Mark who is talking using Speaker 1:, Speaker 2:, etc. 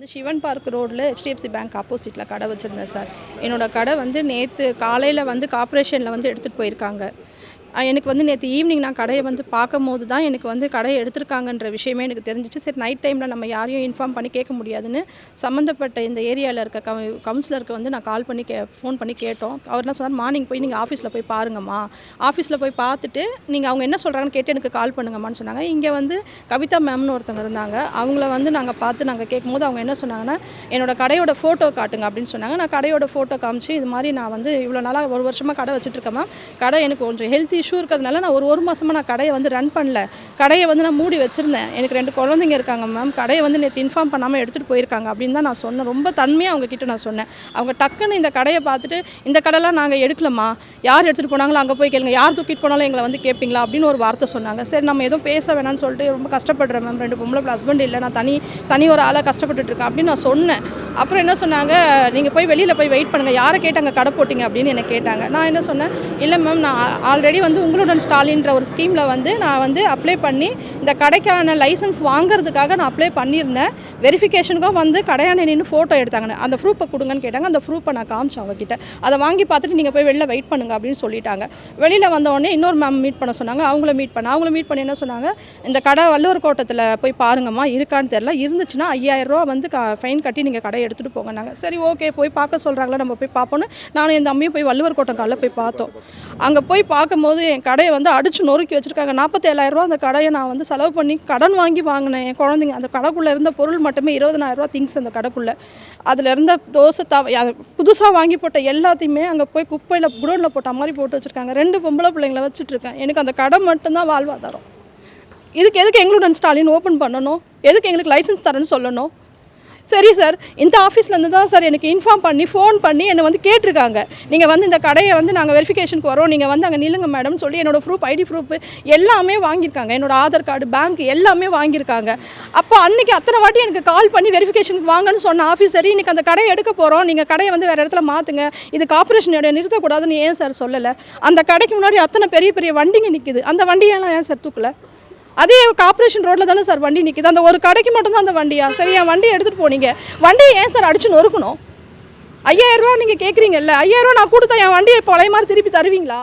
Speaker 1: வந்து சிவன் பார்க் ரோடில் HDFC bank ஆப்போசிட்டில் கடை வச்சுருந்தேன் சார். என்னோடய கடை வந்து நேற்று காலையில் வந்து கார்ப்பரேஷனில் வந்து எடுத்துகிட்டு போயிருக்காங்க. எனக்கு வந்து நேற்று ஈவினிங் நான் கடையை வந்து பார்க்கும்போது தான் எனக்கு வந்து கடையை எடுத்திருக்காங்கன்ற விஷயமே எனக்கு தெரிஞ்சிச்சு. சரி, நைட் டைமில் நம்ம யாரையும் இன்ஃபார்ம் பண்ணி கேட்க முடியாதுன்னு சம்மந்தப்பட்ட இந்த ஏரியாவில் இருக்க கவுன்சிலருக்கு வந்து நான் கால் பண்ணி ஃபோன் பண்ணி கேட்டோம். அவர் என்ன சொன்னார், மார்னிங் போய் நீங்கள் ஆஃபீஸில் போய் பாருங்கம்மா, ஆஃபீஸில் போய் பார்த்துட்டு நீங்கள் அவங்க என்ன சொல்கிறாங்கன்னு கேட்டு எனக்கு கால் பண்ணுங்கம்மான்னு சொன்னாங்க. இங்கே வந்து கவிதா மேம்னு ஒருத்தவங்க இருந்தாங்க. அவங்கள வந்து நாங்கள் பார்த்து நாங்கள் கேட்கும்போது அவங்க என்ன சொன்னாங்கன்னா, என்னோடய கடையோட ஃபோட்டோ காட்டுங்க அப்படின்னு சொன்னாங்க. நான் கடையோட ஃபோட்டோ காமிச்சு, இது மாதிரி நான் வந்து இவ்வளோ நாளாக 1 வருஷமாக கடை வச்சுட்ருக்கேன் மேம், கடை எனக்கு கொஞ்சம் ஹெல்த் இஷ்யூ இருக்கிறதுனால நான் ஒரு மாதமாக நான் கடையை வந்து ரன் பண்ணல, கடையை வந்து நான் மூடி வச்சுருந்தேன், எனக்கு 2 குழந்தைங்க இருக்காங்க மேம், கடையை வந்து நேற்று இன்ஃபார்ம் பண்ணாமல் எடுத்துகிட்டு போயிருக்காங்க அப்படின்னு தான் நான் சொன்னேன். ரொம்ப தன்மையாக அவங்கக்கிட்ட நான் சொன்னேன். அவங்க டக்குன்னு இந்த கடையை பார்த்துட்டு, இந்த கடைலாம் நாங்கள் எடுக்கலம்மா, யார் எடுத்துகிட்டு போனாங்களோ அங்கே போய் கேளுங்க, யார் தூக்கிட்டு போனாலும் எங்களை வந்து கேட்பீங்களா அப்படின்னு ஒரு வார்த்தை சொன்னாங்க. சரி, நம்ம எதுவும் பேச வேணாம்னு சொல்லிட்டு, ரொம்ப கஷ்டப்படுறேன் மேம், 2 பொம்பளை ஹஸ்பண்ட் இல்லை, நான் தனி ஒரு ஆளாக கஷ்டப்பட்டுருக்கேன் அப்படின்னு நான் சொன்னேன். அப்புறம் என்ன சொன்னாங்க, நீங்கள் போய் வெளியில் போய் வெயிட் பண்ணுங்கள், யாரை கேட்டு அங்கே கடை போட்டிங்க அப்படின்னு என்னை கேட்டாங்க. நான் என்ன சொன்னேன், இல்லை மேம், நான் ஆல்ரெடி வந்து உங்களுடன் ஸ்டாலின்ற ஒரு ஸ்கீமில் வந்து நான் வந்து அப்ளை பண்ணி இந்த கடைக்கான லைசன்ஸ் வாங்குறதுக்காக நான் அப்ளை பண்ணியிருந்தேன். வெரிஃபிகேஷனுக்கும் வந்து கடையான நின்று ஃபோட்டோ எடுத்தாங்க, அந்த ப்ரூஃபை கொடுங்கன்னு கேட்டாங்க. அந்த ப்ரூஃபை நான் காமிச்சேன் அவங்ககிட்ட. அதை வாங்கி பார்த்துட்டு நீங்கள் போய் வெளியில் வெயிட் பண்ணுங்க அப்படின்னு சொல்லிட்டாங்க. வெளியில் வந்தோடனே இன்னொரு மேம் மீட் பண்ண சொன்னாங்க. அவங்கள மீட் பண்ணி என்ன சொன்னாங்க, இந்த கடை வள்ளுவர் கோட்டத்தில் போய் பாருங்கம்மா, இருக்கான்னு தெரில, இருந்துச்சுன்னா 5000 ரூபா வந்து ஃபைன் கட்டி நீங்கள் கடையை எடுத்துகிட்டு போங்கன்னாங்க. சரி, ஓகே, போய் பார்க்க சொல்கிறாங்களா, நம்ம போய் பார்ப்போன்னு நானும் என் தம்பியும் போய் வள்ளுவர் கோட்டம் காலைல போய் பார்த்தோம். அங்கே போய் பார்க்கும்போது என் கடையை வந்து அடிச்சு நொறுக்கி வச்சுருக்காங்க. 47,000 ரூபா அந்த கடையை நான் வந்து செலவு பண்ணி கடன் வாங்கி வாங்கினேன். என் குழந்தைங்க அந்த கடைக்குள்ளே இருந்த பொருள் மட்டுமே 20,000 ரூபா திங்ஸ் அந்த கடைக்குள்ளே. அதில் இருந்த தோசை புதுசாக வாங்கி போட்ட எல்லாத்தையுமே அங்கே போய் குப்பையில் குடோனில் போட்ட மாதிரி போட்டு வச்சுருக்காங்க. 2 பொம்பளை பிள்ளைங்களை வச்சுட்ருக்கேன். எனக்கு அந்த கடை மட்டும்தான் வாழ்வாதாரம். எதுக்கு எங்களுடன் ஸ்டாலின் ஓப்பன் பண்ணணும், எதுக்கு எங்களுக்கு லைசன்ஸ் தரேன்னு சொல்லணும்? சரி சார், இந்த ஆஃபீஸ்லேருந்து தான் சார் எனக்கு இன்ஃபார்ம் பண்ணி ஃபோன் பண்ணி என்னை வந்து கேட்டிருக்காங்க, நீங்கள் வந்து இந்த கடையை வந்து நாங்கள் வெரிஃபிகேஷனுக்கு வரோம், நீங்கள் வந்து அங்கே நில்லுங்க மேடம் சொல்லி என்னோடய ப்ரூஃப், ஐடி ப்ரூஃப் எல்லாமே வாங்கியிருக்காங்க, என்னோடய ஆதார் கார்டு, பேங்க் எல்லாமே வாங்கியிருக்காங்க. அப்போ அன்றைக்கி அத்தனை வாட்டி எனக்கு கால் பண்ணி வெரிஃபிகேஷனுக்கு வாங்கன்னு சொன்ன ஆஃபீஸர், இன்றைக்கி அந்த கடையை எடுக்க போகிறோம், நீங்கள் கடையை வந்து வேறு இடத்துல மாற்றுங்க, இது கார்ப்பரேஷனோட நிறுத்தக்கூடாதுன்னு ஏன் சார் சொல்லலை? அந்த கடைக்கு முன்னாடி அத்தனை பெரிய பெரிய வண்டிங்க நிற்குது, அந்த வண்டியெல்லாம் ஏன் சார் தூக்கலை? அதே கார்ப்பரேஷன் ரோட்டில் தானே சார் வண்டி நிற்கிது, அந்த ஒரு கடைக்கு மட்டும்தான் அந்த வண்டியா? சரி, என் வண்டியை எடுத்துகிட்டு போனீங்க, வண்டியை ஏன் சார் அடிச்சு நொறுக்கணும்? 5000 ரூபா நீங்கள் கேட்குறீங்கல்ல, 5000 ரூபா நான் கொடுத்தா என் வண்டியை பழைய மாதிரி திருப்பி தருவீங்களா?